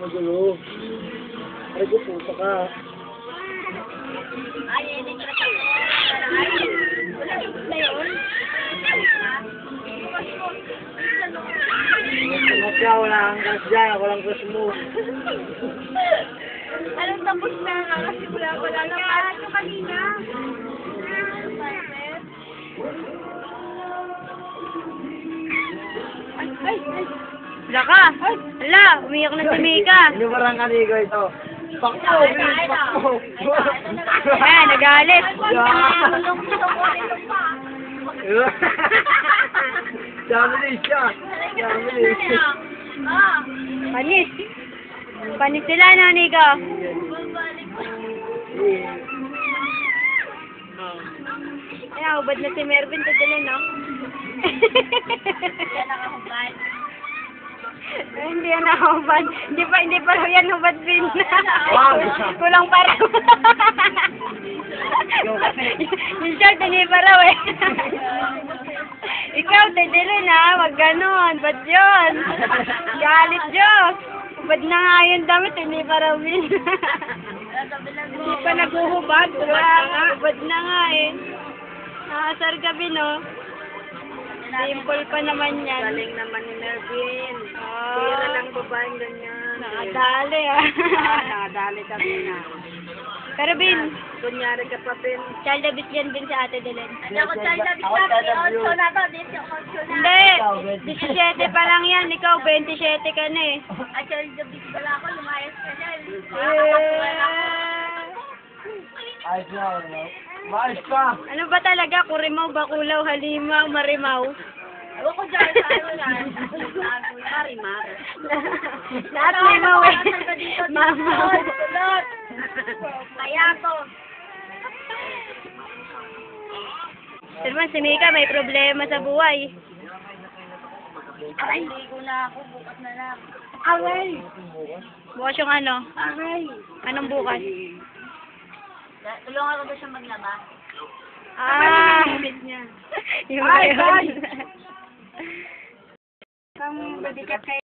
magulo. Ay, puta ka. Ay, hindi ko na sa na yun. Masya, wala kang gas dyan. Ako lang gas mo. Anong tapos na nga? Kasi wala lang parang yung kanina. Ay! Wala ka. Wala, umiyak na si Mika. Hindi ba lang kanigo ito? Pakpo! Bilis pakpo! Ayan, nagalit. Jamili siya! Jamili! Panis. Panis sila, no, Nico? Ayan, ubad na si Mervin. Tudulin, no? Ay, hindi yan nakahubad. Hindi pa raw yan hubad din. Kulang pa raw. Yung short, hindi pa raw eh. Ikaw, tidilin ha. Wag ganon. Ba't yun? Galit, Diyos. Hubad na nga yung damit, hindi pa raw din. Hindi pa naguhubad. Hubad na nga eh. Nakasar gabi, no? Simple pa naman yan. Galing naman ni Mervin. Oh. Tira lang babaeng ganyan. Nakadali ah. Nakadali kami na. Pero Bin, Kunyari ka pa, Ben. child abuse yan din sa ate Delen. Hindi ako child abuse na. Di na to. Dito ako Hindi, 17 pa lang yan. Ikaw, 27 ka na eh. Ay, child abuse pala ako. Lumayas ka dyan. Ayos na, ano? Maayos ka! Ano ba talaga? Kurimaw, bakulaw, halimaw, marimaw. Ewan ko dyan. Ano yan? Marimar. Lahat limaw eh. Mamaw. Kaya to. Pero man, si Mika may problema sa buhay. Aray, ligo na ako. Bukas na lang. Aray! Bukas yung ano? Aray. Anong bukas? Tulungan ko ba siya maglaba? Ah! Yung Ay, yun. Kang balikat kayo.